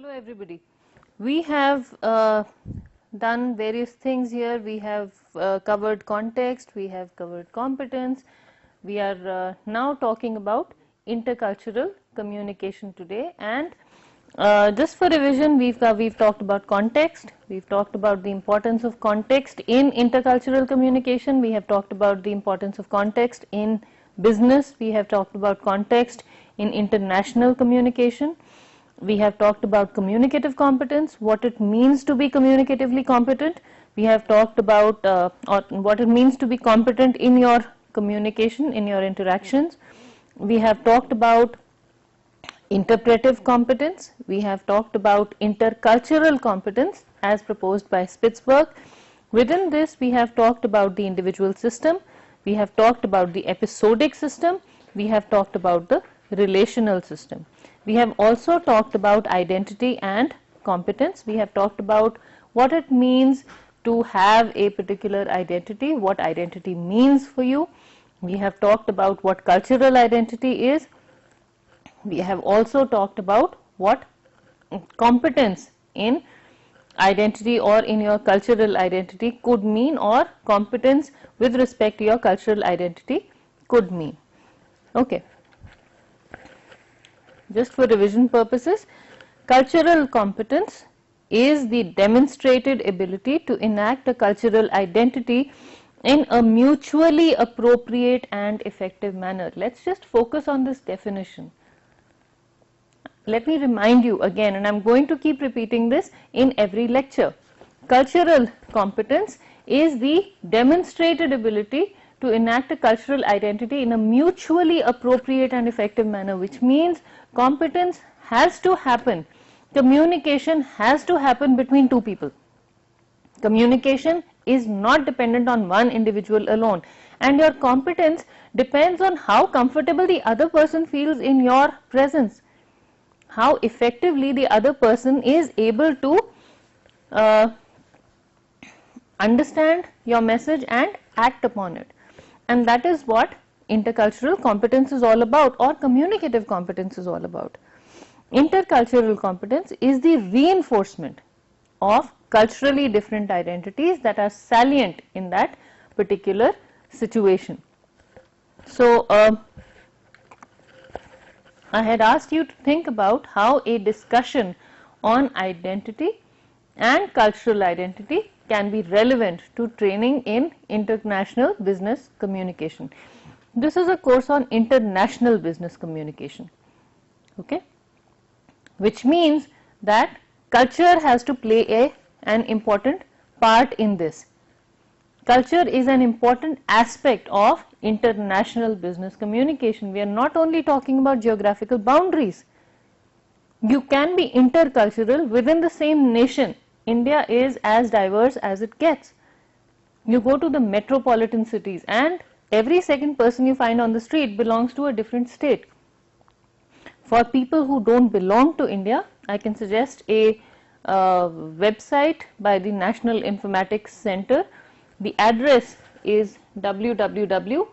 Hello everybody. We have done various things here. We have covered context, we have covered competence. We are now talking about intercultural communication today, and just for revision, we've talked about context, we've talked about the importance of context in intercultural communication, we have talked about the importance of context in business, we have talked about context in international communication. We have talked about communicative competence, what it means to be communicatively competent. We have talked about what it means to be competent in your communication, in your interactions. We have talked about interpretive competence. We have talked about intercultural competence as proposed by Spitzberg. Within this, we have talked about the individual system. We have talked about the episodic system. We have talked about the relational system. We have also talked about identity and competence. We have talked about what it means to have a particular identity, what identity means for you. We have talked about what cultural identity is. We have also talked about what competence in identity or in your cultural identity could mean, or competence with respect to your cultural identity could mean. Okay. Just for revision purposes, cultural competence is the demonstrated ability to enact a cultural identity in a mutually appropriate and effective manner. Let's just focus on this definition. Let me remind you again, and I'm going to keep repeating this in every lecture. Cultural competence is the demonstrated ability to enact a cultural identity in a mutually appropriate and effective manner, which means competence has to happen. Communication has to happen between two people. Communication is not dependent on one individual alone, and your competence depends on how comfortable the other person feels in your presence, how effectively the other person is able to understand your message and act upon it. And that is what intercultural competence is all about, or communicative competence is all about. Intercultural competence is the reinforcement of culturally different identities that are salient in that particular situation. So, I had asked you to think about how a discussion on identity and cultural identity can be relevant to training in international business communication. This is a course on international business communication, okay, which means that culture has to play an important part in this. Culture is an important aspect of international business communication. We are not only talking about geographical boundaries. You can be intercultural within the same nation. India is as diverse as it gets. You go to the metropolitan cities and every second person you find on the street belongs to a different state. For people who don't belong to India, I can suggest a website by the National Informatics Center. The address is www.nic.in.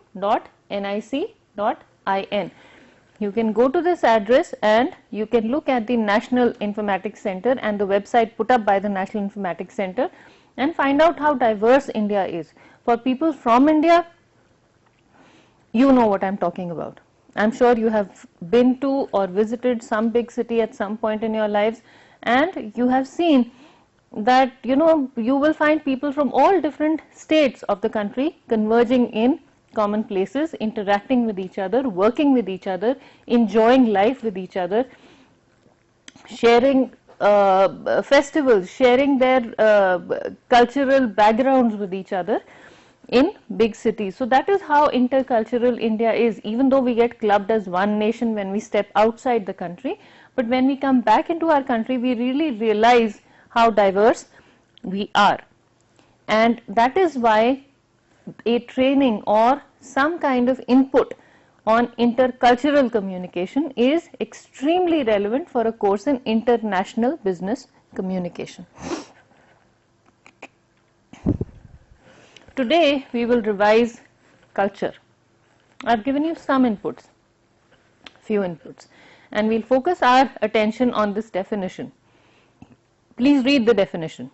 You can go to this address and you can look at the National Informatics Center and the website put up by the National Informatics Center and find out how diverse India is. For people from India, you know what I'm talking about. I'm sure you have been to or visited some big city at some point in your lives, and you have seen that you will find people from all different states of the country converging in common places, interacting with each other, working with each other, enjoying life with each other, sharing festivals, sharing their cultural backgrounds with each other in big cities. So that is how intercultural India is, even though we get clubbed as one nation when we step outside the country. But when we come back into our country, we really realize how diverse we are. And that is why a training or some kind of input on intercultural communication is extremely relevant for a course in international business communication. Today we will revise culture. I've given you some inputs, few inputs, and we'll focus our attention on this definition. Please read the definition.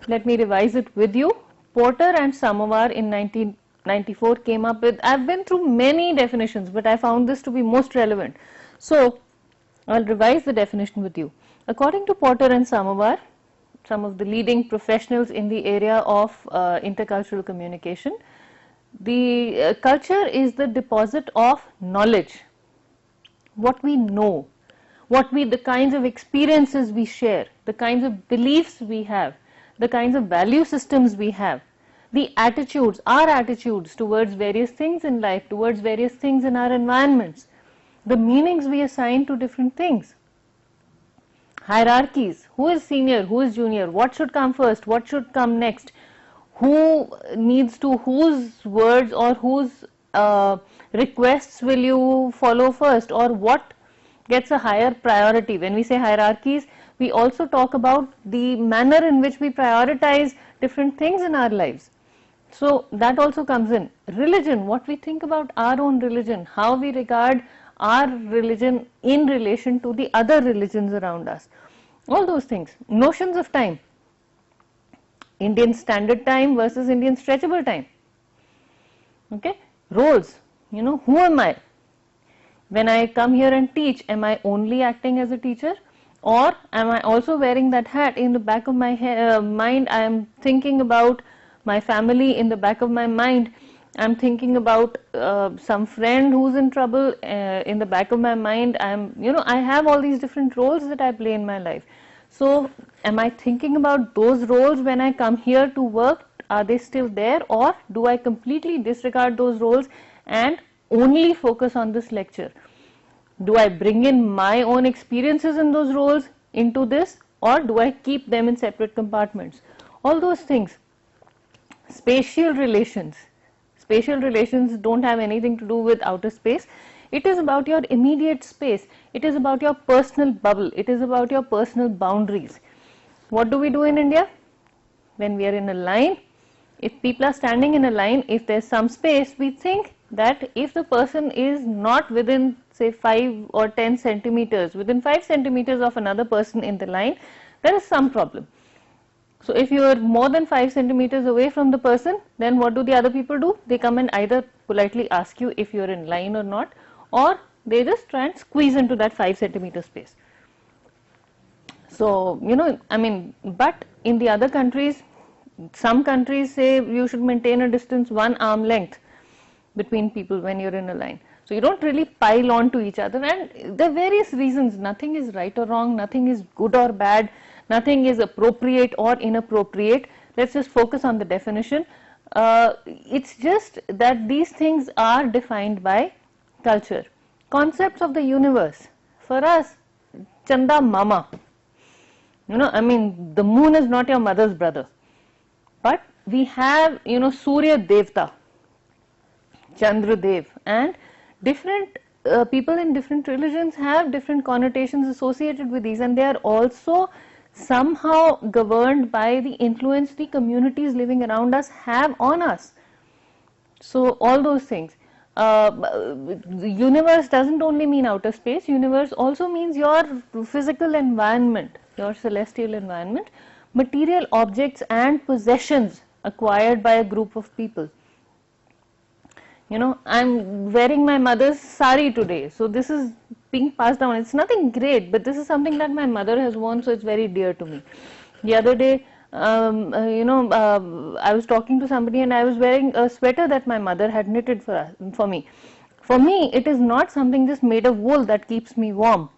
Let me revise it with you. Porter and Samovar in 1994 came up with, I've been through many definitions, but I found this to be most relevant. So I'll revise the definition with you. According to Porter and Samovar, some of the leading professionals in the area of intercultural communication, the culture is the deposit of knowledge, what we know, the kinds of experiences we share, the kinds of beliefs we have, the kinds of value systems we have, the attitudes, our attitudes towards various things in life, towards various things in our environments, the meanings we assign to different things. Hierarchies, who is senior, who is junior, what should come first, what should come next, who needs to, whose words or whose requests will you follow first, or what gets a higher priority. When we say hierarchies, we also talk about the manner in which we prioritize different things in our lives. So that also comes in. Religion, what we think about our own religion, how we regard our religion in relation to the other religions around us. All those things. Notions of time. Indian standard time versus Indian stretchable time. Okay. Roles. Who am I? When I come here and teach, am I only acting as a teacher? Or am I also wearing that hat? In the back of my mind, I am thinking about my family. In the back of my mind, I am thinking about some friend who's in trouble. In the back of my mind, I have all these different roles that I play in my life. So, am I thinking about those roles when I come here to work? Are they still there, or do I completely disregard those roles and only focus on this lecture? Do I bring in my own experiences in those roles into this, or do I keep them in separate compartments? All those things. Spatial relations. Spatial relations don't have anything to do with outer space. It is about your immediate space. It is about your personal bubble. It is about your personal boundaries. What do we do in India? When we are in a line, if people are standing in a line, if there's some space, we think that if the person is not within, say, 5 or 10 centimeters, within 5 centimeters of another person in the line, there is some problem. So if you are more than 5 centimeters away from the person, then what do the other people do? They come and either politely ask you if you are in line or not, or they just try and squeeze into that 5 centimeter space. So, but in the other countries, some countries say you should maintain a distance 1 arm length between people when you're in a line. So you don't really pile on to each other, and there are various reasons. Nothing is right or wrong, nothing is good or bad, nothing is appropriate or inappropriate. Let's just focus on the definition. It's just that these things are defined by culture. Concepts of the universe. For us, Chanda Mama. The moon is not your mother's brother. But we have, Surya Devta, Chandra Dev, and different people in different religions have different connotations associated with these, and they are also somehow governed by the influence the communities living around us have on us. So all those things. The universe doesn't only mean outer space. Universe also means your physical environment, your celestial environment, material objects and possessions acquired by a group of people. I'm wearing my mother's sari today, so this is being passed down. It's nothing great, but this is something that my mother has worn, so it's very dear to me. The other day, I was talking to somebody and I was wearing a sweater that my mother had knitted for me. For me, it is not something just made of wool that keeps me warm.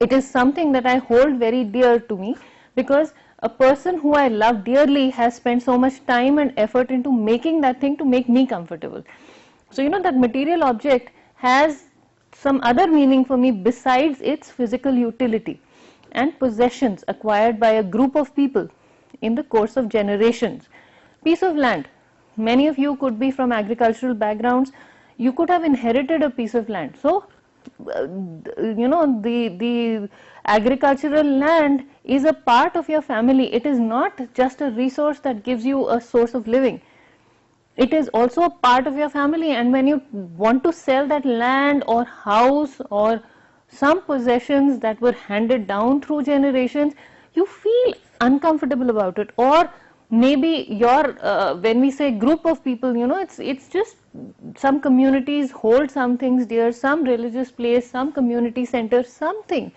It is something that I hold very dear to me, because a person who I love dearly has spent so much time and effort into making that thing to make me comfortable. So, that material object has some other meaning for me besides its physical utility. And possessions acquired by a group of people in the course of generations. Piece of land. Many of you could be from agricultural backgrounds. You could have inherited a piece of land. So, the agricultural land is a part of your family. It is not just a resource that gives you a source of living. It is also a part of your family, and when you want to sell that land or house or some possessions that were handed down through generations, you feel uncomfortable about it. Or maybe your when we say group of people, it's just some communities hold some things dear, some religious place, some community center, something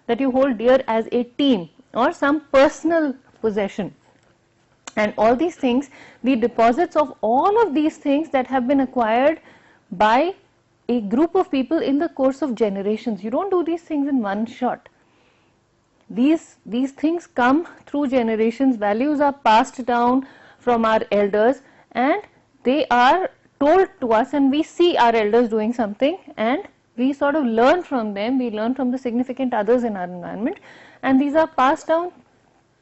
that you hold dear as a team, or some personal possession. And all these things, the deposits of all of these things that have been acquired by a group of people in the course of generations. You don't do these things in one shot. These things come through generations. Values are passed down from our elders, and they are told to us, and we see our elders doing something and we sort of learn from them. We learn from the significant others in our environment, and these are passed down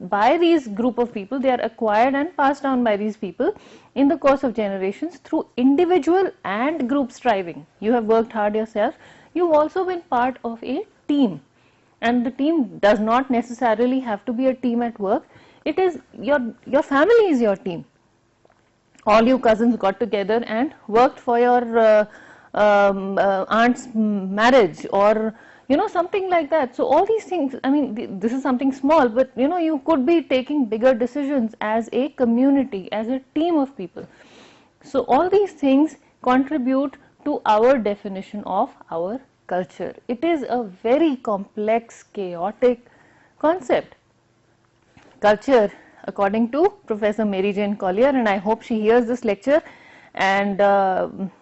by these group of people. They are acquired and passed down by these people in the course of generations through individual and group striving. You have worked hard yourself. You've also been part of a team, and the team does not necessarily have to be a team at work. It is your family is your team. All you cousins got together and worked for your aunt's marriage, or something like that. So all these things, I mean, this is something small, but you could be taking bigger decisions as a community, as a team of people. So all these things contribute to our definition of our culture. It is a very complex, chaotic concept. Culture, according to Professor Mary Jane Collier, and I hope she hears this lecture, and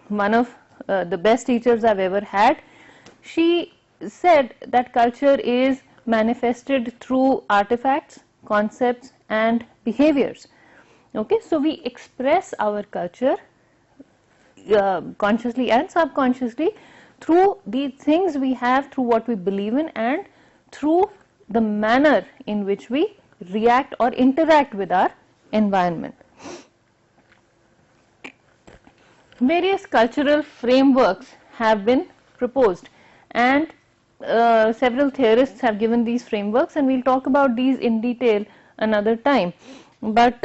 one of the best teachers I've ever had, she said that culture is manifested through artifacts, concepts and behaviors. Okay, so we express our culture consciously and subconsciously through the things we have, through what we believe in, and through the manner in which we react or interact with our environment. Various cultural frameworks have been proposed, and several theorists have given these frameworks, and we'll talk about these in detail another time. But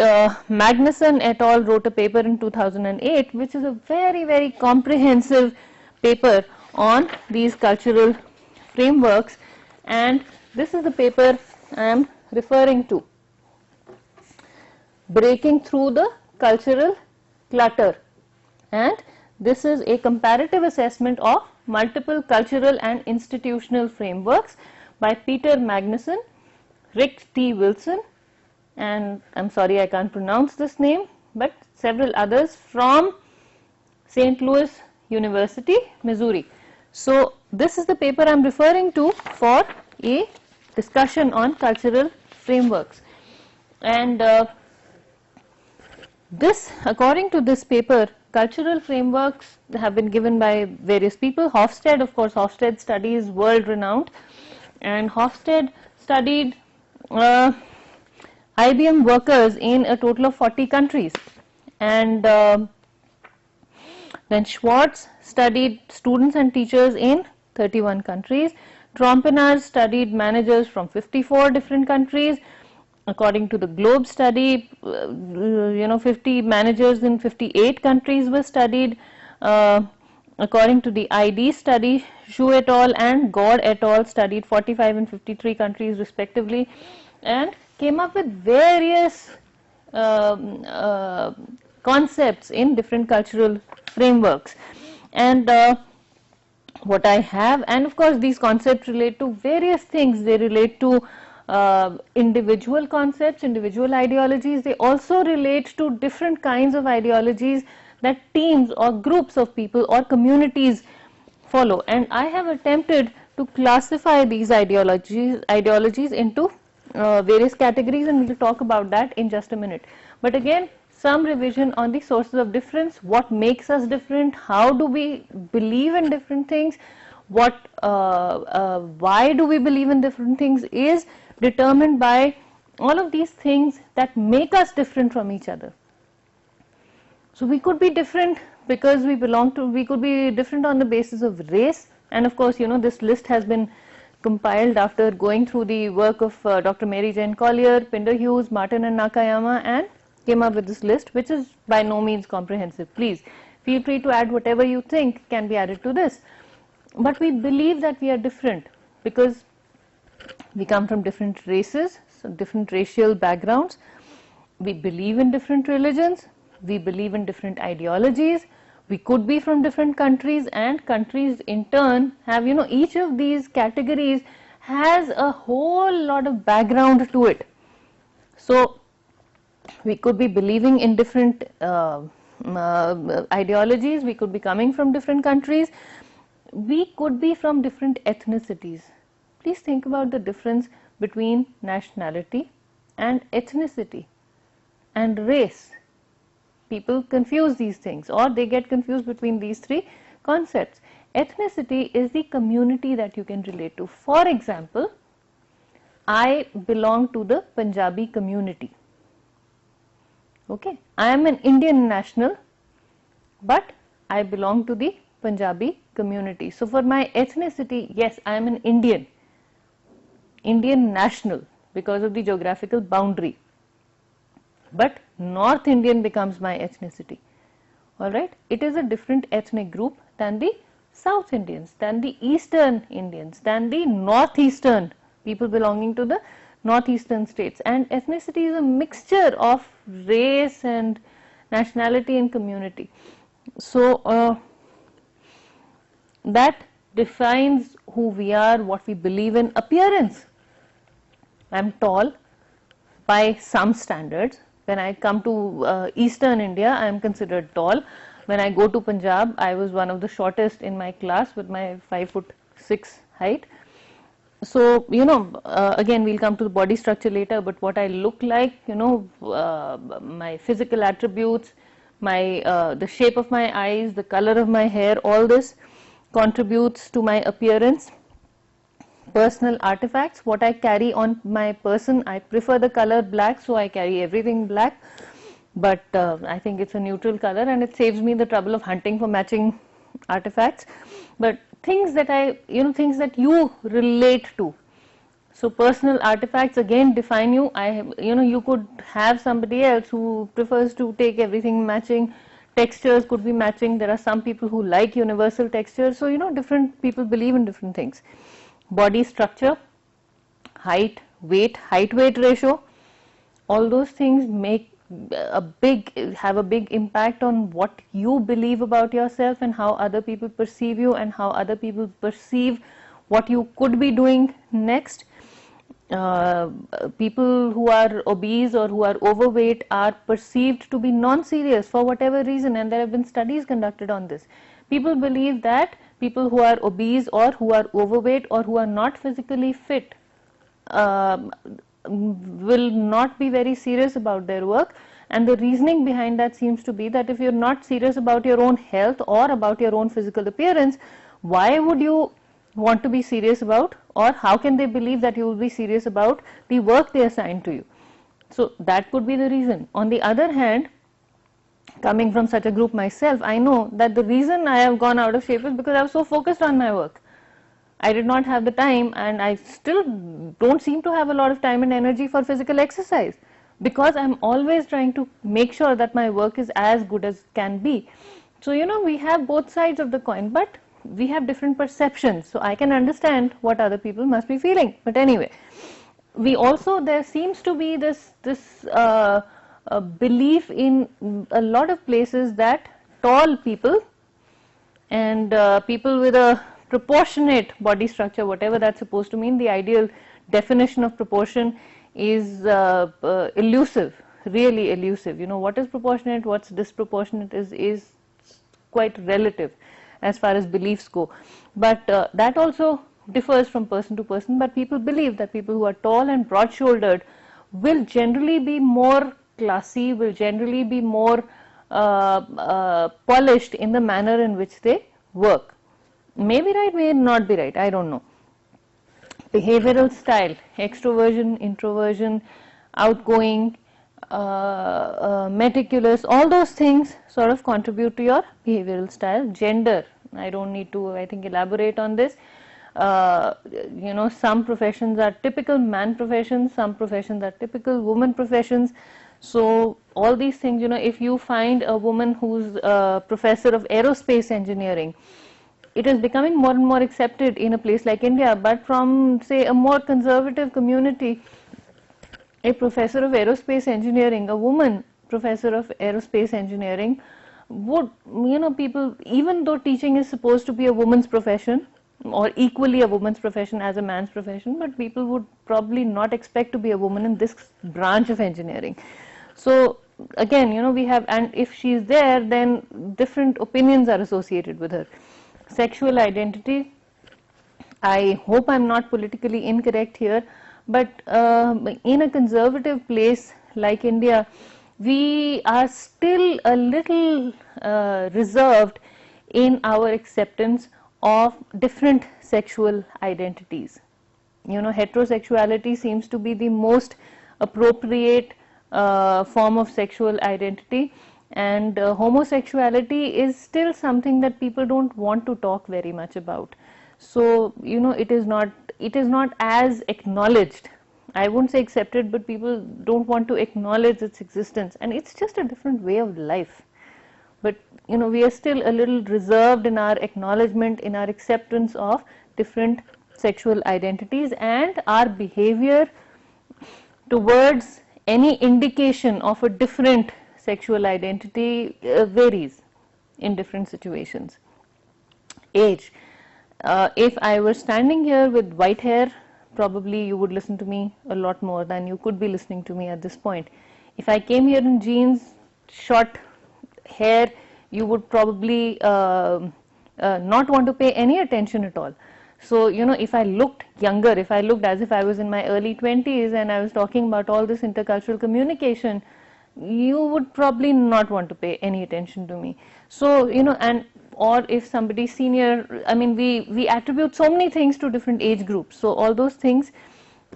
Magnuson et al. Wrote a paper in 2008, which is a very, very comprehensive paper on these cultural frameworks, and this is the paper I am referring to, Breaking Through the Cultural Clutter. And this is a comparative assessment of multiple cultural and institutional frameworks by Peter Magnuson, Rick T. Wilson, and I'm sorry I can't pronounce this name, but several others from St. Louis University, Missouri. So this is the paper I'm referring to for a discussion on cultural frameworks. And according to this paper, cultural frameworks have been given by various people. Hofstede, of course, Hofstede study is world renowned, and Hofstede studied IIBM workers in a total of 40 countries, and then Schwartz studied students and teachers in 31 countries. Trompenas studied managers from 54 different countries. According to the Globe study, 50 managers in 58 countries were studied. According to the ID study, Zhu et al. And Gord et al. Studied 45 and 53 countries respectively, and came up with various concepts in different cultural frameworks. And what I have, and of course these concepts relate to various things. They relate to individual concepts, individual ideologies. They also relate to different kinds of ideologies that teams or groups of people or communities follow. And I have attempted to classify these ideologies into various categories, and we will talk about that in just a minute. But again, some revision on the sources of difference, what makes us different, how do we believe in different things, why do we believe in different things, is determined by all of these things that make us different from each other. So we could be different because we could be different on the basis of race, and of course, this list has been compiled after going through the work of Dr. Mary Jane Collier, Pinder Hughes, Martin and Nakayama, and came up with this list, which is by no means comprehensive. Please feel free to add whatever you think can be added to this. But we believe that we are different. because we come from different races, so different racial backgrounds. We believe in different religions, we believe in different ideologies, we could be from different countries, and countries in turn have, each of these categories has a whole lot of background to it. So we could be believing in different ideologies, we could be coming from different countries, we could be from different ethnicities. Please think about the difference between nationality and ethnicity and race. People confuse these things, or they get confused between these three concepts. Ethnicity is the community that you can relate to. For example, I belong to the Punjabi community. Okay, I am an Indian national, but I belong to the Punjabi community. So for my ethnicity, yes, I am an Indian national because of the geographical boundary. But North Indian becomes my ethnicity. Alright, it is a different ethnic group than the South Indians, than the Eastern Indians, than the Northeastern people belonging to the Northeastern states. And ethnicity is a mixture of race and nationality and community. So that defines who we are, what we believe in. Appearance. I am tall by some standards. When I come to Eastern India, I am considered tall. When I go to Punjab, I was one of the shortest in my class with my 5'6" height. So, again, we'll come to the body structure later, but what I look like, my physical attributes, the shape of my eyes, the color of my hair, all this contributes to my appearance. Personal artifacts, what I carry on my person, I prefer the color black, so I carry everything black, but I think it's a neutral color and it saves me the trouble of hunting for matching artifacts. But things that things that you relate to. So personal artifacts again define you. You could have somebody else who prefers to take everything matching. Textures could be matching. There are some people who like universal textures. So different people believe in different things. Body structure, height, weight, height-weight ratio, all those things have a big impact on what you believe about yourself and how other people perceive you and how other people perceive what you could be doing next. People who are obese or who are overweight are perceived to be non-serious for whatever reason, and there have been studies conducted on this. People believe that people who are obese or who are overweight or who are not physically fit will not be very serious about their work, and the reasoning behind that seems to be that if you're not serious about your own health or about your own physical appearance, why would you want to be serious about, or how can they believe that you will be serious about the work they assign to you? So that could be the reason. On the other hand, coming from such a group myself, I know that the reason I have gone out of shape is because I was so focused on my work. I did not have the time, and I still don't seem to have a lot of time and energy for physical exercise, because I'm always trying to make sure that my work is as good as can be. So we have both sides of the coin, but we have different perceptions, so I can understand what other people must be feeling. But anyway, there seems to be this belief in a lot of places that tall people and people with a proportionate body structure, whatever that's supposed to mean, the ideal definition of proportion is elusive, really elusive. What is proportionate, what's disproportionate is quite relative as far as beliefs go. But that also differs from person to person, but people believe that people who are tall and broad-shouldered will generally be more classy, will generally be more polished in the manner in which they work. May be right, may not be right, I don't know. Behavioral style, extroversion, introversion, outgoing, meticulous, all those things sort of contribute to your behavioral style. Gender, I don't need to, I think, elaborate on this. Some professions are typical man professions, some professions are typical woman professions. So all these things, if you find a woman who's a professor of aerospace engineering, it is becoming more and more accepted in a place like India, but from say a more conservative community, a professor of aerospace engineering, a woman professor of aerospace engineering would, people, even though teaching is supposed to be a woman's profession or equally a woman's profession as a man's profession, but people would probably not expect to be a woman in this branch of engineering. So again, we have, and if she is there, then different opinions are associated with her. Sexual identity, I hope I'm not politically incorrect here, but in a conservative place like India, we are still a little reserved in our acceptance of different sexual identities. Heterosexuality seems to be the most appropriate form of sexual identity, and homosexuality is still something that people don't want to talk very much about. So it is not as acknowledged. I won't say accepted, but people don't want to acknowledge its existence, and it's just a different way of life. But we are still a little reserved in our acknowledgement, in our acceptance of different sexual identities, and our behavior towards any indication of a different sexual identity varies in different situations. Age. If I were standing here with white hair, probably you would listen to me a lot more than you could be listening to me at this point. If I came here in jeans, short hair, you would probably not want to pay any attention at all. So, if I looked younger, if I looked as if I was in my early 20s and I was talking about all this intercultural communication, you would probably not want to pay any attention to me. So, and or if somebody senior, I mean, we attribute so many things to different age groups. So all those things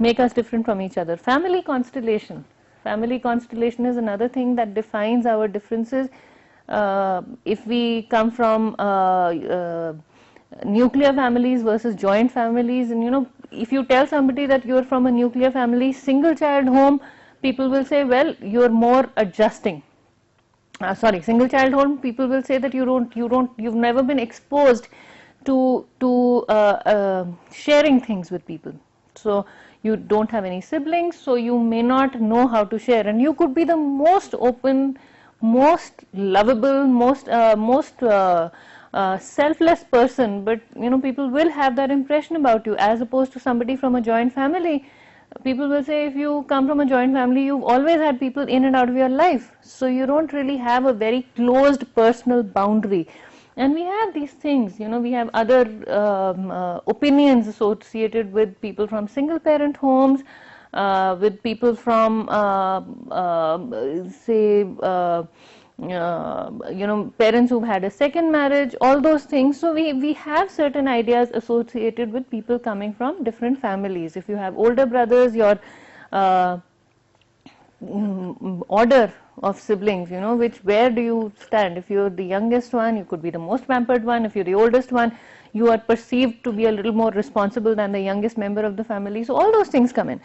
make us different from each other. Family constellation. Family constellation is another thing that defines our differences. If we come from nuclear families versus joint families, and if you tell somebody that you're from a nuclear family, single child home, people will say, well, you're more adjusting. Single child home, people will say that you've never been exposed to sharing things with people. So you don't have any siblings, so you may not know how to share, and you could be the most open, most lovable, most selfless person, but people will have that impression about you, as opposed to somebody from a joint family. People will say, if you come from a joint family, you've always had people in and out of your life, so you don't really have a very closed personal boundary. And we have these things, we have other opinions associated with people from single parent homes, with people from parents who've had a second marriage, all those things. So we have certain ideas associated with people coming from different families. If you have older brothers, your order of siblings, where do you stand? If you're the youngest one, you could be the most pampered one. If you're the oldest one, you are perceived to be a little more responsible than the youngest member of the family. So all those things come in.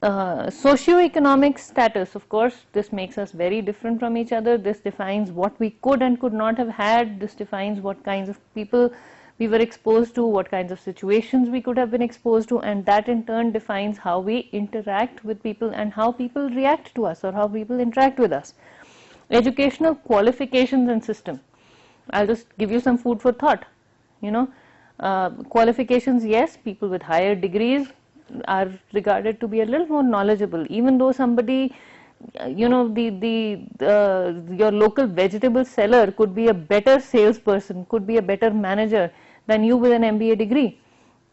Socioeconomic status, of course, this makes us very different from each other. This defines what we could and could not have had. This defines what kinds of people we were exposed to, what kinds of situations we could have been exposed to, and that in turn defines how we interact with people and how people react to us or how people interact with us. Educational qualifications and system. I'll just give you some food for thought. Qualifications, yes, people with higher degrees are regarded to be a little more knowledgeable, even though somebody, your local vegetable seller could be a better salesperson, could be a better manager than you with an MBA degree,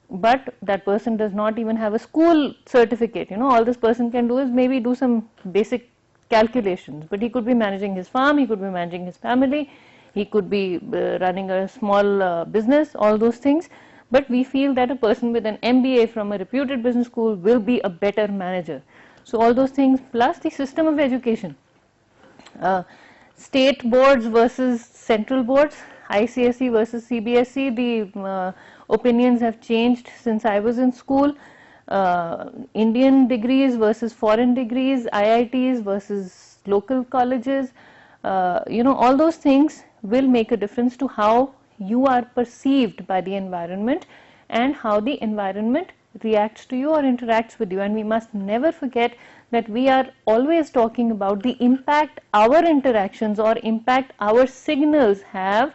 but that person does not even have a school certificate. All this person can do is maybe do some basic calculations, but he could be managing his farm, he could be managing his family, he could be running a small business, all those things. But we feel that a person with an MBA from a reputed business school will be a better manager. So all those things, plus the system of education. State boards versus central boards, ICSE versus CBSE, the opinions have changed since I was in school. Indian degrees versus foreign degrees, IITs versus local colleges, all those things will make a difference to how you are perceived by the environment and how the environment reacts to you or interacts with you. And we must never forget that we are always talking about the impact our interactions or impact our signals have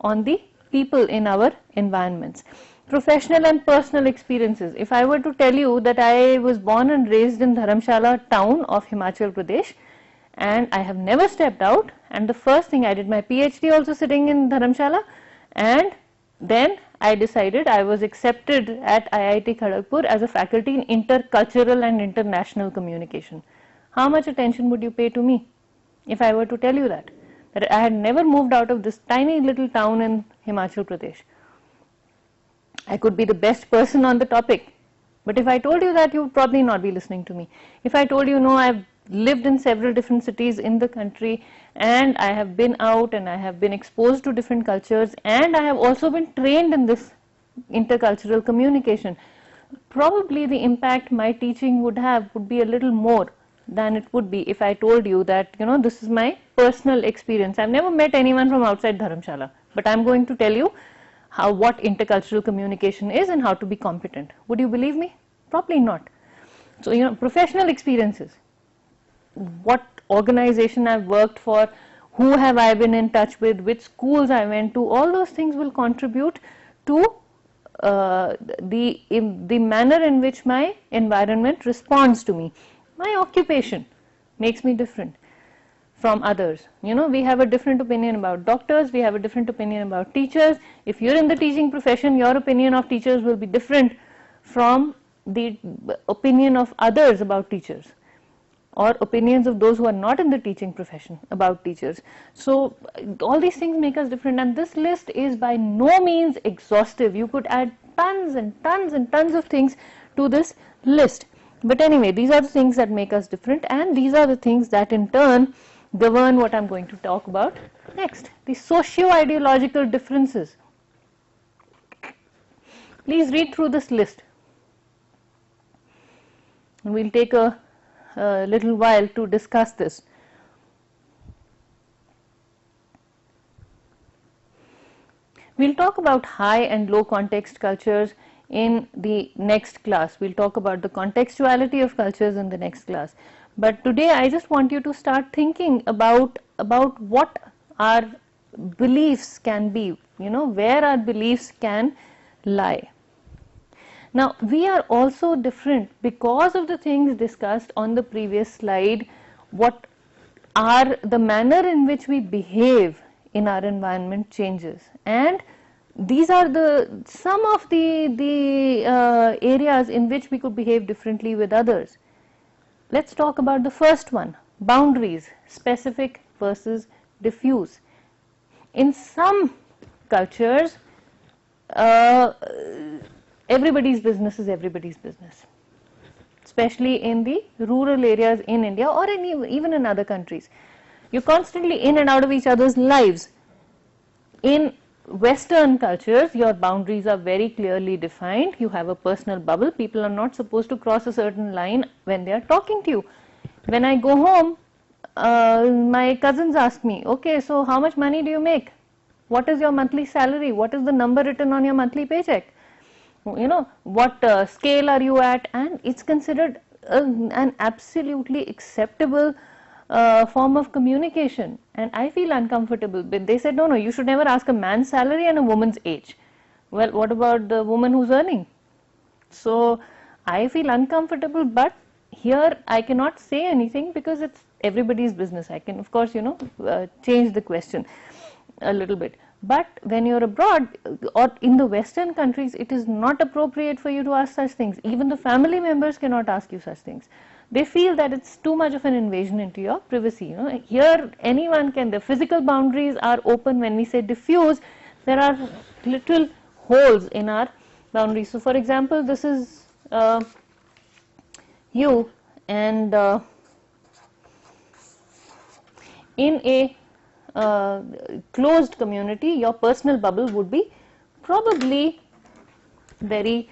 on the people in our environments. Professional and personal experiences. If I were to tell you that I was born and raised in Dharamshala town of Himachal Pradesh, and I have never stepped out, and the first thing I did my PhD also sitting in Dharamshala, and then I decided I was accepted at IIT Kharagpur as a faculty in intercultural and international communication. How much attention would you pay to me if I were to tell you that I had never moved out of this tiny little town in Himachal Pradesh? I could be the best person on the topic, but if I told you that, you would probably not be listening to me. If I told you, no, I've lived in several different cities in the country, and I have been out and I have been exposed to different cultures, and I have also been trained in this intercultural communication, probably the impact my teaching would have would be a little more than it would be if I told you that, you know, this is my personal experience. I've never met anyone from outside Dharamshala, but I'm going to tell you what intercultural communication is and how to be competent. Would you believe me? Probably not. So, you know, professional experiences, what organization I've worked for, who have I been in touch with, which schools I went to, all those things will contribute to the manner in which my environment responds to me. My occupation makes me different from others. You know, we have a different opinion about doctors, we have a different opinion about teachers. If you're in the teaching profession, your opinion of teachers will be different from the opinion of others about teachers, or opinions of those who are not in the teaching profession about teachers. So all these things make us different, and this list is by no means exhaustive. You could add tons and tons and tons of things to this list. But anyway, these are the things that make us different, and these are the things that in turn govern what I'm going to talk about next, the socio-ideological differences. Please read through this list. And we'll take a little while to discuss this. We'll talk about high and low context cultures in the next class. We'll talk about the contextuality of cultures in the next class. But today I just want you to start thinking about what our beliefs can be, you know, where our beliefs can lie. Now, we are also different because of the things discussed on the previous slide. What are the manner in which we behave in our environment changes, and these are some of the areas in which we could behave differently with others. Let's talk about the first one, boundaries, specific versus diffuse. In some cultures, everybody's business is everybody's business, especially in the rural areas in India or even in other countries. You're constantly in and out of each other's lives. In Western cultures, your boundaries are very clearly defined. You have a personal bubble. People are not supposed to cross a certain line when they are talking to you. When I go home, my cousins ask me, okay, so how much money do you make? What is your monthly salary? What is the number written on your monthly paycheck? You know, what scale are you at? And it's considered an absolutely acceptable form of communication, and I feel uncomfortable. But they said, no, you should never ask a man's salary and a woman's age. Well, what about the woman who's earning? So I feel uncomfortable, but here I cannot say anything because it's everybody's business. I can, of course, you know, change the question a little bit. But when you're abroad or in the Western countries, it is not appropriate for you to ask such things. Even the family members cannot ask you such things. They feel that it's too much of an invasion into your privacy. You know, here anyone can. The physical boundaries are open. When we say diffuse, there are little holes in our boundaries. So, for example, this is you, and in a closed community, your personal bubble would be probably very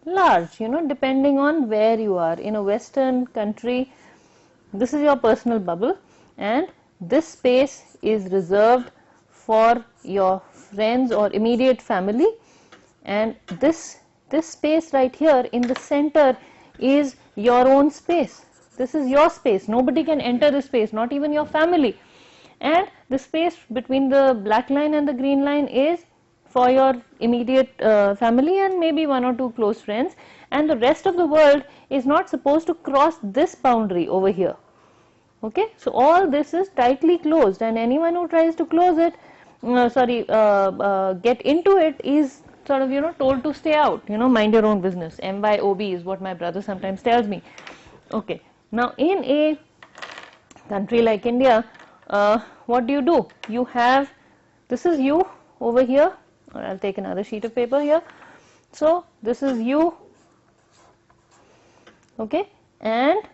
large, you know, depending on where you are. In a Western country, this is your personal bubble, and this space is reserved for your friends or immediate family, and this space right here in the center is your own space. This is your space. Nobody can enter this space, not even your family. And the space between the black line and the green line is for your immediate family and maybe one or two close friends, and the rest of the world is not supposed to cross this boundary over here. Okay, so all this is tightly closed, and anyone who tries to close it, get into it, is sort of told to stay out. Mind your own business. MYOB is what my brother sometimes tells me. Okay, now in a country like India, what do? You have, this is you over here, or I'll take another sheet of paper here. So this is you, okay, and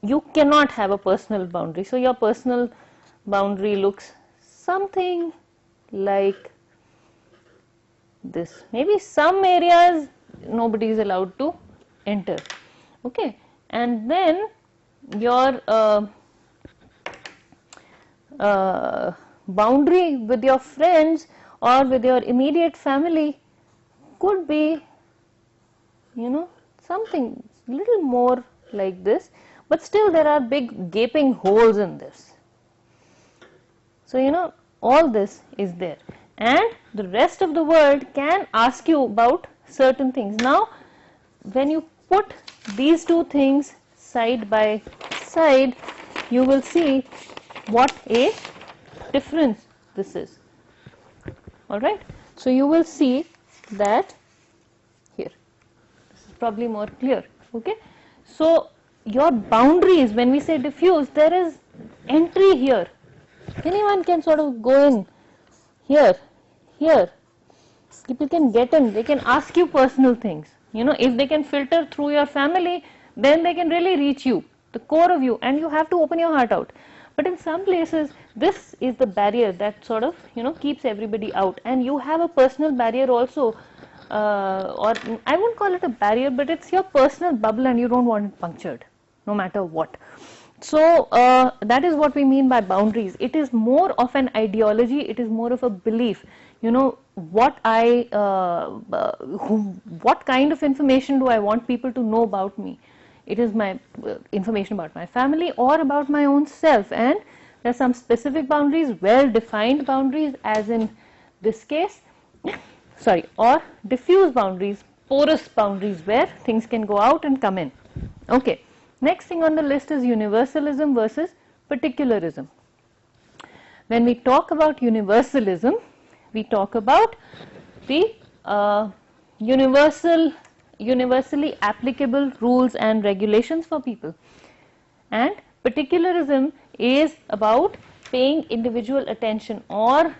you cannot have a personal boundary. So your personal boundary looks something like this. Maybe some areas nobody is allowed to enter. Okay, and then your boundary with your friends or with your immediate family could be, something little more like this, but still there are big gaping holes in this. So all this is there, and the rest of the world can ask you about certain things. Now when you put these two things side by side, you will see what a difference this is. Alright, so you will see that here, this is probably more clear. Okay, so your boundaries, when we say diffuse, there is entry here. Anyone can sort of go in here. People can get in, they can ask you personal things. If they can filter through your family, then they can really reach you, the core of you, and you have to open your heart out. But in some places, this is the barrier that sort of, keeps everybody out, and you have a personal barrier also, or I won't call it a barrier, but it's your personal bubble and you don't want it punctured, no matter what. So that is what we mean by boundaries. It is more of an ideology, it is more of a belief. What kind of information do I want people to know about me? It is my information about my family or about my own self, and there are some specific boundaries, well-defined boundaries, as in this case, or diffuse boundaries, porous boundaries where things can go out and come in. Okay, next thing on the list is universalism versus particularism. When we talk about universalism, we talk about the universally applicable rules and regulations for people, and particularism is about paying individual attention or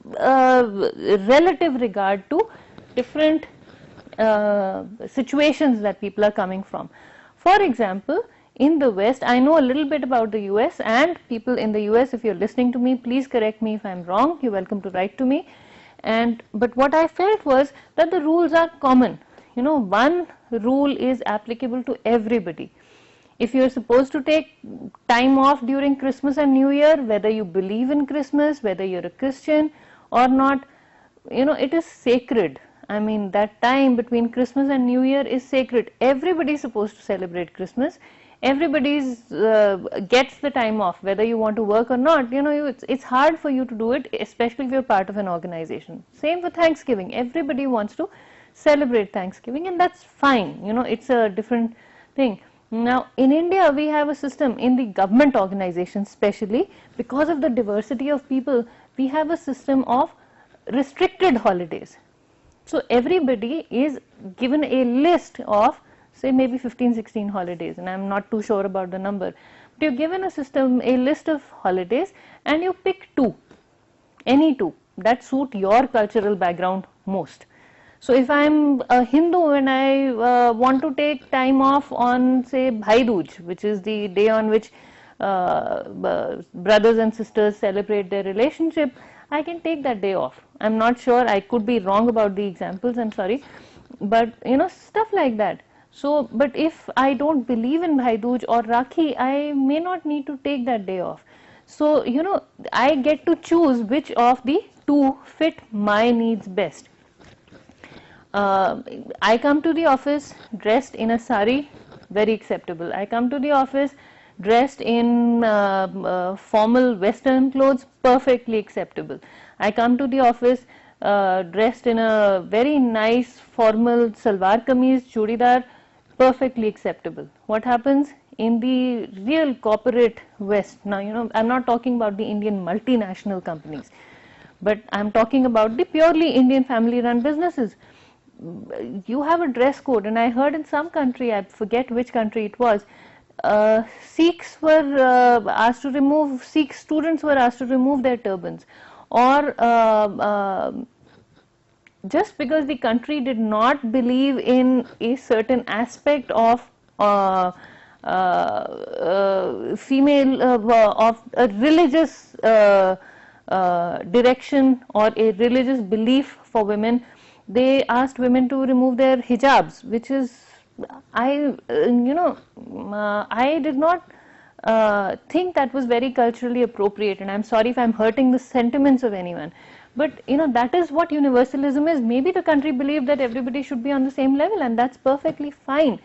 relative regard to different situations that people are coming from. For example, in the West, I know a little bit about the US, and people in the US, if you're listening to me, please correct me if I'm wrong, you're welcome to write to me. But what I felt was that the rules are common. One rule is applicable to everybody. If you're supposed to take time off during Christmas and New Year, whether you believe in Christmas, whether you're a Christian or not, it is sacred. I mean, that time between Christmas and New Year is sacred. Everybody is supposed to celebrate Christmas. Everybody gets the time off, whether you want to work or not. It's hard for you to do it, especially if you're part of an organization. Same for Thanksgiving. Everybody wants to celebrate Thanksgiving, and that's fine. It's a different thing. Now, in India, we have a system, in the government organizations especially, because of the diversity of people, we have a system of restricted holidays. So everybody is given a list of, say, maybe 15-16 holidays, and I'm not too sure about the number, but you're given a list of holidays, and you pick any two that suit your cultural background most. So if I'm a Hindu and I want to take time off on, say, Bhai Dooj, which is the day on which brothers and sisters celebrate their relationship, I can take that day off. I'm not sure, I could be wrong about the examples, I'm sorry, but stuff like that. So, but if I don't believe in Bhai Dooj or Rakhi, I may not need to take that day off. So, you know, I get to choose which of the two fit my needs best. I come to the office dressed in a sari, very acceptable. I come to the office dressed in formal western clothes, perfectly acceptable. I come to the office dressed in a very nice formal salwar kameez, chudidar, perfectly acceptable. What happens in the real corporate West? Now, you know, I'm not talking about the Indian multinational companies, but I'm talking about the purely Indian family run businesses. You have a dress code, and I heard in some country, I forget which country it was, Sikh students were asked to remove their turbans, or just because the country did not believe in a certain aspect of female of a religious direction or a religious belief for women, they asked women to remove their hijabs, which is I I did not think that was very culturally appropriate, and I'm sorry if I'm hurting the sentiments of anyone, but you know, that is what universalism is. Maybe the country believed that everybody should be on the same level, and that's perfectly fine.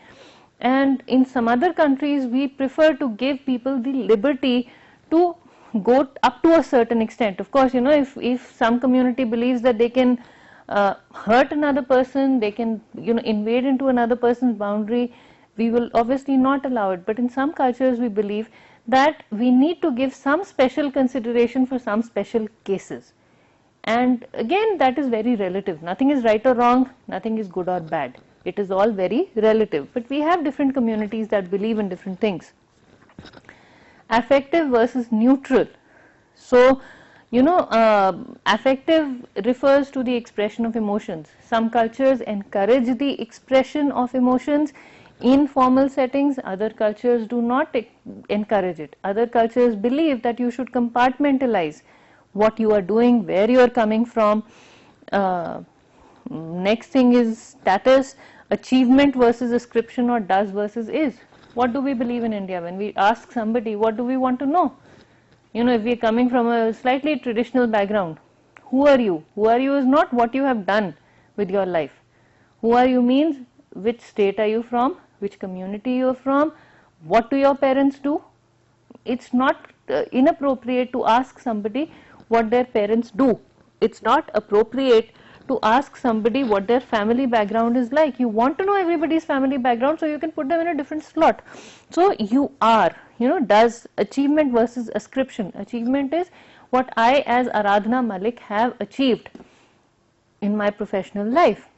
And in some other countries, we prefer to give people the liberty to go up to a certain extent. Of course, you know, if some community believes that they can hurt another person, they can, you know, invade into another person's boundary, we will obviously not allow it. But in some cultures, we believe that we need to give some special consideration for some special cases. And again, that is very relative. Nothing is right or wrong, nothing is good or bad. It is all very relative. But we have different communities that believe in different things. Affective versus neutral. So, you know, affective refers to the expression of emotions. Some cultures encourage the expression of emotions in formal settings, other cultures do not encourage it. Other cultures believe that you should compartmentalize what you are doing, where you are coming from. Next thing is status, achievement versus ascription, or does versus is. What do we believe in India? When we ask somebody, what do we want to know? You know, if we are coming from a slightly traditional background, who are you? Who are you is not what you have done with your life. Who are you means which state are you from, which community you are from, what do your parents do. It's not inappropriate to ask somebody what their parents do. It's not appropriate to ask somebody what their family background is like. You want to know everybody's family background so you can put them in a different slot. So you are, you know, does achievement versus ascription. Achievement is what I as Aradhana Malik have achieved in my professional life.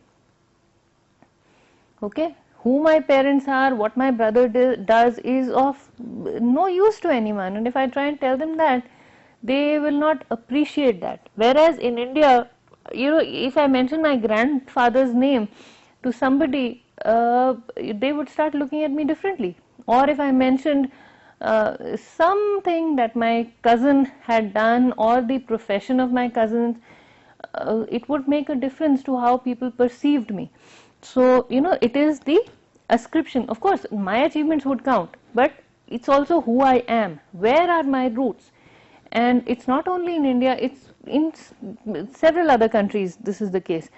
Okay, who my parents are, what my brother does is of no use to anyone, and if I try and tell them that, they will not appreciate that. Whereas in India, you know, if I mention my grandfather's name to somebody, they would start looking at me differently. Or if I mentioned something that my cousin had done or the profession of my cousins, it would make a difference to how people perceived me. So, you know, it is the ascription. Of course, my achievements would count, but it's also who I am. Where are my roots? And it's not only in India, it's in several other countries this is the case.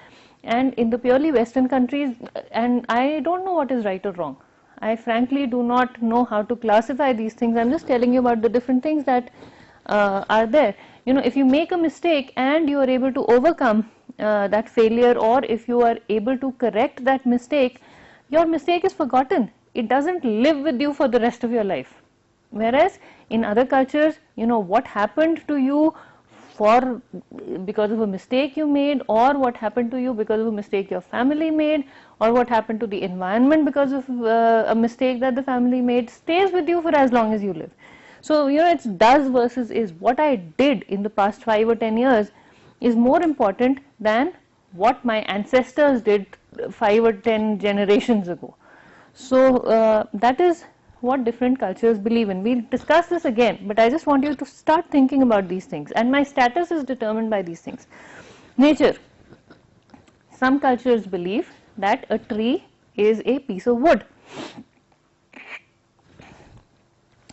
And in the purely Western countries, and I don't know what is right or wrong. I frankly do not know how to classify these things. I'm just telling you about the different things that are there. You know, if you make a mistake and you are able to overcome that failure, or if you are able to correct that mistake, your mistake is forgotten. It doesn't live with you for the rest of your life. Whereas in other cultures, you know, what happened to you because of a mistake you made, or what happened to you because of a mistake your family made, or what happened to the environment because of a mistake that the family made, stays with you for as long as you live. So, you know, it's does versus is. What I did in the past 5 or 10 years is more important than what my ancestors did 5 or 10 generations ago. So, that is what different cultures believe in. We'll discuss this again, but I just want you to start thinking about these things, and my status is determined by these things. Nature. Some cultures believe that a tree is a piece of wood.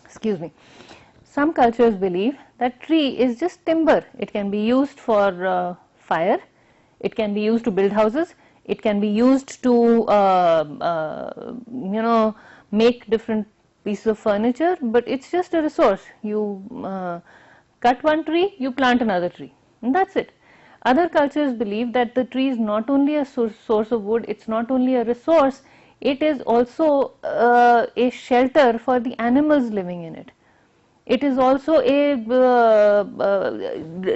Excuse me. some cultures believe that tree is just timber. It can be used for fire, it can be used to build houses, it can be used to make different pieces of furniture, but it's just a resource. You cut one tree, you plant another tree, and that's it. Other cultures believe that the tree is not only a source of wood, it's not only a resource, it is also a shelter for the animals living in it. It is also a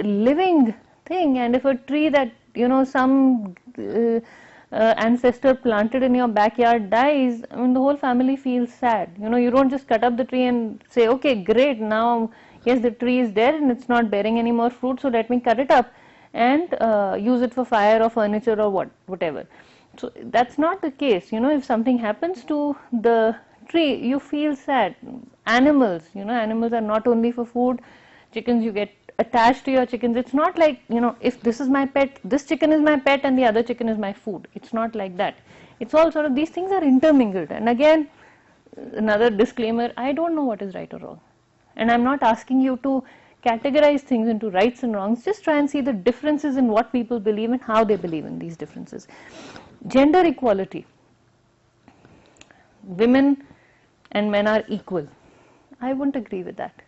living thing, and if a tree that some ancestor planted in your backyard dies, I mean the whole family feels sad. You don't just cut up the tree and say, okay, great, now yes, the tree is dead and it's not bearing any more fruit, so let me cut it up and use it for fire or furniture or whatever. So that's not the case. If something happens to the tree, you feel sad. Animals, animals are not only for food. Chickens, you get attached to your chickens. It's not like, if this is my pet, this chicken is my pet and the other chicken is my food. It's not like that. It's all sort of, these things are intermingled. And again, another disclaimer, I don't know what is right or wrong. And I'm not asking you to categorize things into rights and wrongs. Just try and see the differences in what people believe and how they believe in these differences. Gender equality. Women and men are equal. I wouldn't agree with that.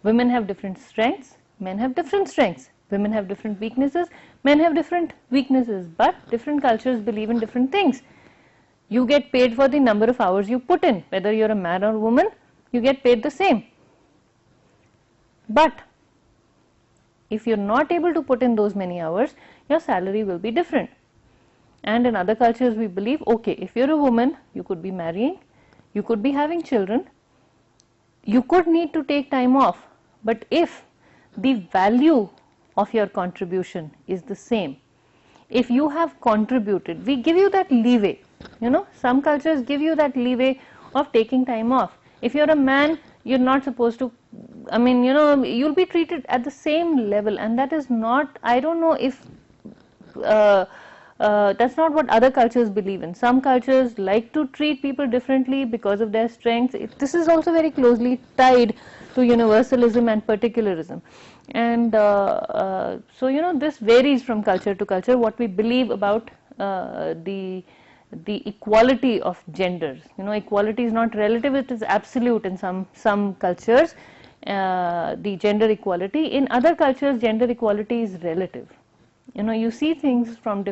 Women have different strengths, men have different strengths. Women have different weaknesses, men have different weaknesses, but different cultures believe in different things. You get paid for the number of hours you put in. Whether you're a man or a woman, you get paid the same. But if you're not able to put in those many hours, your salary will be different. And in other cultures we believe, okay, if you're a woman, you could be marrying, you could be having children, you could need to take time off, but if the value of your contribution is the same, if you have contributed, we give you that leeway. Some cultures give you that leeway of taking time off. If you're a man, you're not supposed to, you'll be treated at the same level, and that is not, I don't know if that's not what other cultures believe in. Some cultures like to treat people differently because of their strengths. This is also very closely tied to universalism and particularism. And so, this varies from culture to culture, what we believe about the equality of genders. Equality is not relative, it is absolute in some cultures, the gender equality. In other cultures, gender equality is relative. You see things from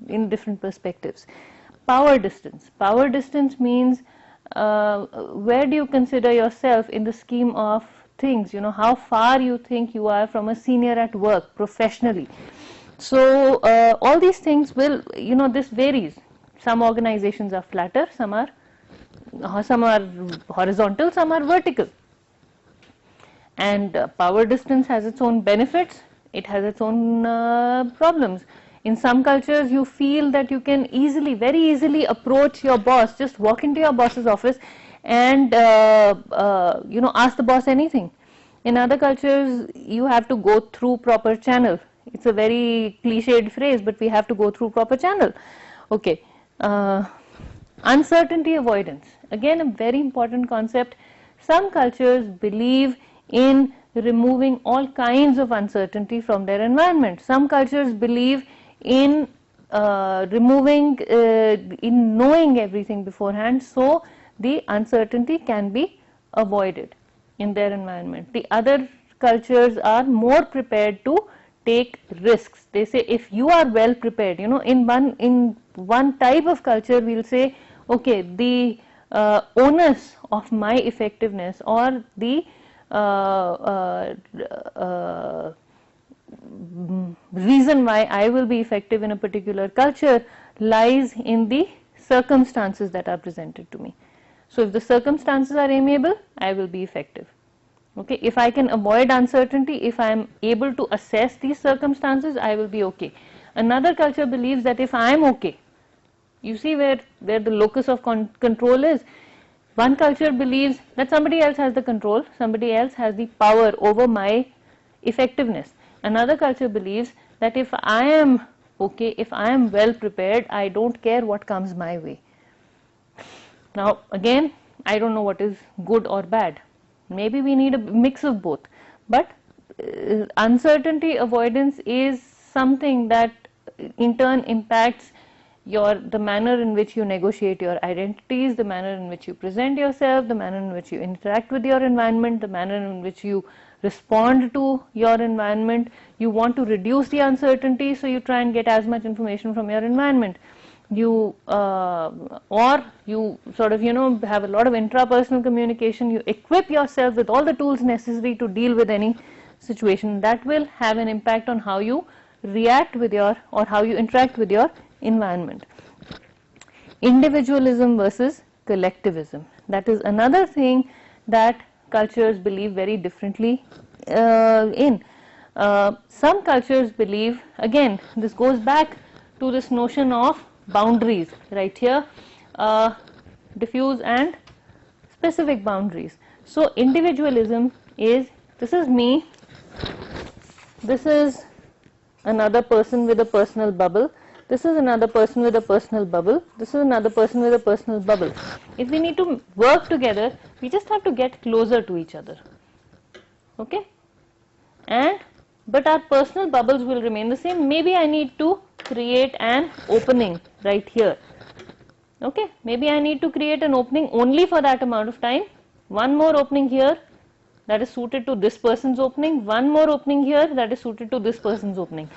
in different perspectives. Power distance. Power distance means where do you consider yourself in the scheme of things? How far you think you are from a senior at work professionally. So all these things will, this varies. Some organizations are flatter, some are horizontal, some are vertical. And power distance has its own benefits. It has its own problems. In some cultures, you feel that you can very easily approach your boss, just walk into your boss's office and, ask the boss anything. In other cultures, you have to go through proper channel. It's a very cliched phrase, but we have to go through proper channel. Okay. Uncertainty avoidance. Again, a very important concept. Some cultures believe in removing all kinds of uncertainty from their environment. Some cultures believe in in knowing everything beforehand, so the uncertainty can be avoided in their environment. The other cultures are more prepared to take risks. They say if you are well prepared, in one type of culture we'll say, okay, the onus of my effectiveness or the reason why I will be effective in a particular culture lies in the circumstances that are presented to me. So if the circumstances are amiable, I will be effective. Okay, if I can avoid uncertainty, if I am able to assess these circumstances, I will be okay. Another culture believes that if I am okay, you see where the locus of control is. One culture believes that somebody else has the control, somebody else has the power over my effectiveness. Another culture believes that if I am okay, if I am well prepared, I don't care what comes my way. Now again, I don't know what is good or bad. Maybe we need a mix of both, but uncertainty avoidance is something that in turn impacts the manner in which you negotiate your identities, the manner in which you present yourself, the manner in which you interact with your environment, the manner in which you respond to your environment. You want to reduce the uncertainty, so you try and get as much information from your environment. Or you sort of have a lot of intrapersonal communication. You equip yourself with all the tools necessary to deal with any situation. That will have an impact on how you react with or how you interact with your environment. Individualism versus collectivism. That is another thing that cultures believe very differently in. Some cultures believe, again, this goes back to this notion of boundaries right here, diffuse and specific boundaries. So individualism is, this is me, this is another person with a personal bubble, this is another person with a personal bubble, this is another person with a personal bubble. If we need to work together, we just have to get closer to each other, okay? But our personal bubbles will remain the same. Maybe I need to create an opening right here, okay? Maybe I need to create an opening only for that amount of time. One more opening here that is suited to this person's opening, one more opening here that is suited to this person's opening.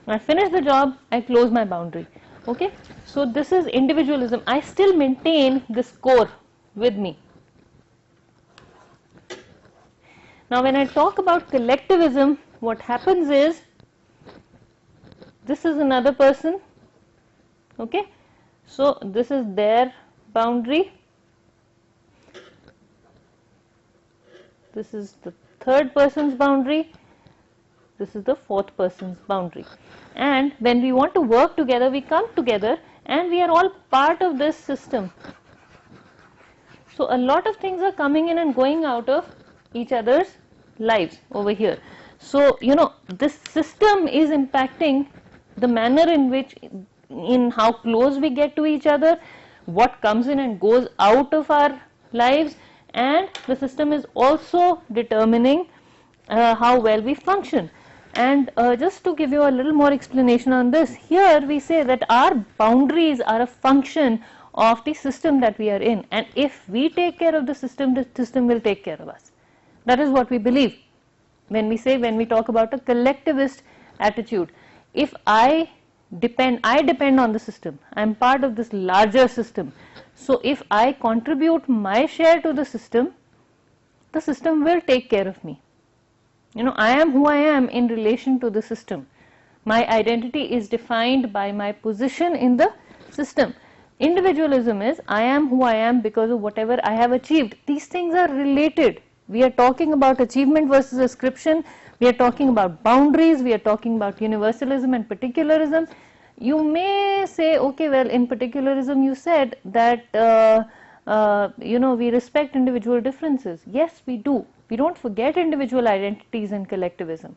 I finish the job, I close my boundary, okay? So this is individualism. I still maintain this core with me. Now when I talk about collectivism, what happens is, this is another person, okay? So this is their boundary, this is the third person's boundary, this is the fourth person's boundary. And when we want to work together, we come together and we are all part of this system. So a lot of things are coming in and going out of each other's lives over here. So this system is impacting the manner in how close we get to each other, what comes in and goes out of our lives, and the system is also determining how well we function. And just to give you a little more explanation on this, here we say that our boundaries are a function of the system that we are in, and if we take care of the system will take care of us. That is what we believe when we talk about a collectivist attitude. If I depend on the system, I am part of this larger system. So if I contribute my share to the system will take care of me. I am who I am in relation to the system. My identity is defined by my position in the system. Individualism is, I am who I am because of whatever I have achieved. These things are related. We are talking about achievement versus ascription. We are talking about boundaries. We are talking about universalism and particularism. You may say, okay, well, in particularism you said that we respect individual differences. Yes, we do. We don't forget individual identities in collectivism.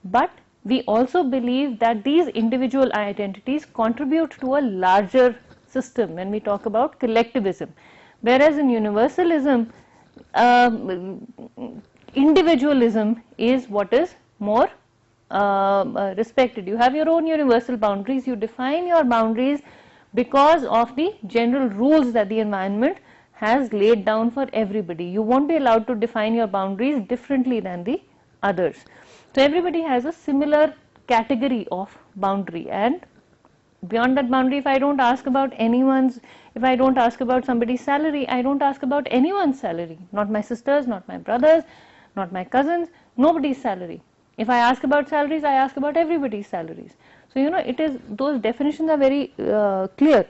But we also believe that these individual identities contribute to a larger system when we talk about collectivism. Whereas in universalism, individualism is what is more respected. You have your own universal boundaries. You define your boundaries because of the general rules that the environment has laid down for everybody. You won't be allowed to define your boundaries differently than the others. So everybody has a similar category of boundary, and beyond that boundary, if I don't ask about somebody's salary, I don't ask about anyone's salary. Not my sisters, not my brothers, not my cousins, nobody's salary. If I ask about salaries, I ask about everybody's salaries. So those definitions are very clear.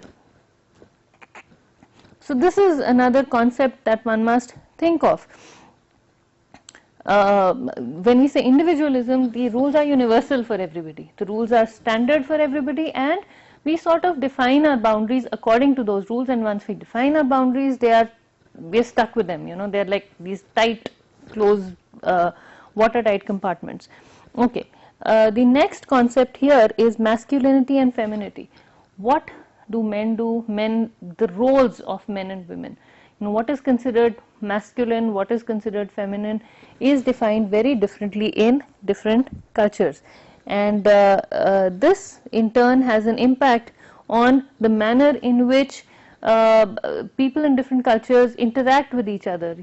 So this is another concept that one must think of. When we say individualism, the rules are universal for everybody. The rules are standard for everybody, and we sort of define our boundaries according to those rules. And once we define our boundaries, we're stuck with them. They're like these tight, closed, watertight compartments. Okay. The next concept here is masculinity and femininity. What do men do? The roles of men and women. what is considered masculine, what is considered feminine is defined very differently in different cultures, and this in turn has an impact on the manner in which people in different cultures interact with each other.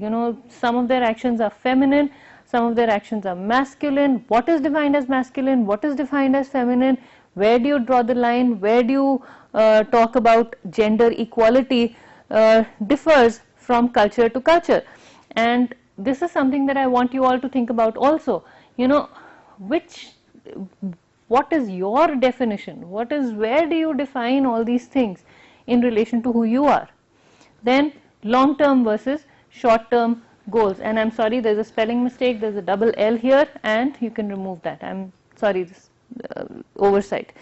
Some of their actions are feminine, some of their actions are masculine. What is defined as masculine, what is defined as feminine, where do you draw the line, where do you talk about gender equality, differs from culture to culture. And this is something that I want you all to think about also. What is your definition? Where do you define all these things in relation to who you are? Then long-term versus short-term goals. And I'm sorry, there's a spelling mistake. There's a double L here, and you can remove that. I'm sorry, this oversight.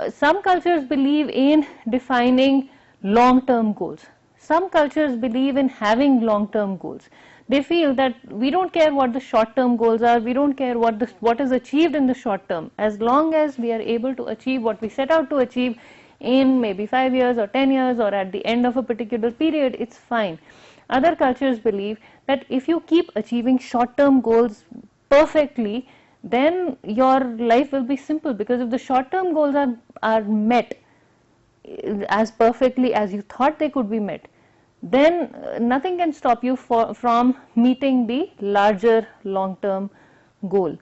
Some cultures believe in defining long-term goals. Some cultures believe in having long-term goals. They feel that we don't care what the short-term goals are, we don't care what is achieved in the short term. As long as we are able to achieve what we set out to achieve in maybe 5 years or 10 years or at the end of a particular period, it's fine. Other cultures believe that if you keep achieving short-term goals perfectly, then your life will be simple, because if the short-term goals are met as perfectly as you thought they could be met, then nothing can stop you from meeting the larger long-term goal.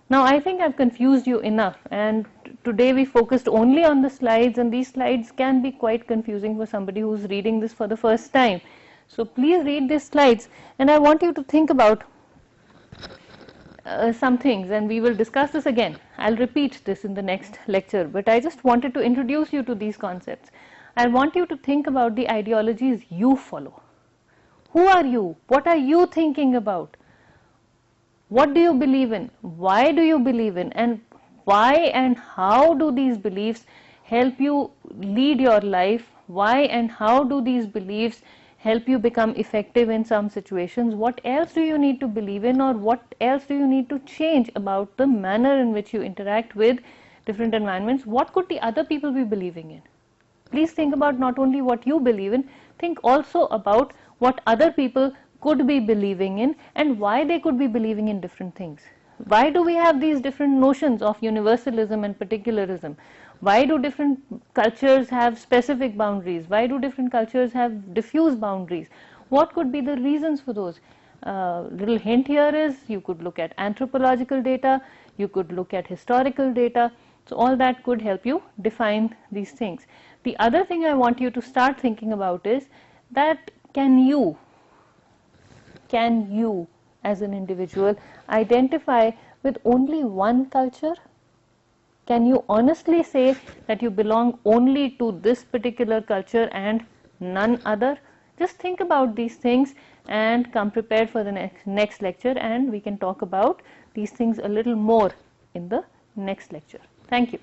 Now, I think I've confused you enough, and today we focused only on the slides, and these slides can be quite confusing for somebody who's reading this for the first time. So please read these slides, and I want you to think about some things, and we will discuss this again. I'll repeat this in the next lecture, but I just wanted to introduce you to these concepts. I want you to think about the ideologies you follow. Who are you? What are you thinking about? What do you believe in? Why do you believe in? And why and how do these beliefs help you lead your life? Why and how do these beliefs help you become effective in some situations? What else do you need to believe in, or what else do you need to change about the manner in which you interact with different environments? What could the other people be believing in? Please think about not only what you believe in, think also about what other people could be believing in and why they could be believing in different things. Why do we have these different notions of universalism and particularism? Why do different cultures have specific boundaries? Why do different cultures have diffuse boundaries? What could be the reasons for those? Little hint here is you could look at anthropological data, you could look at historical data. So all that could help you define these things. The other thing I want you to start thinking about is that can you as an individual identify with only one culture? Can you honestly say that you belong only to this particular culture and none other? Just think about these things and come prepared for the next lecture, and we can talk about these things a little more in the next lecture. Thank you.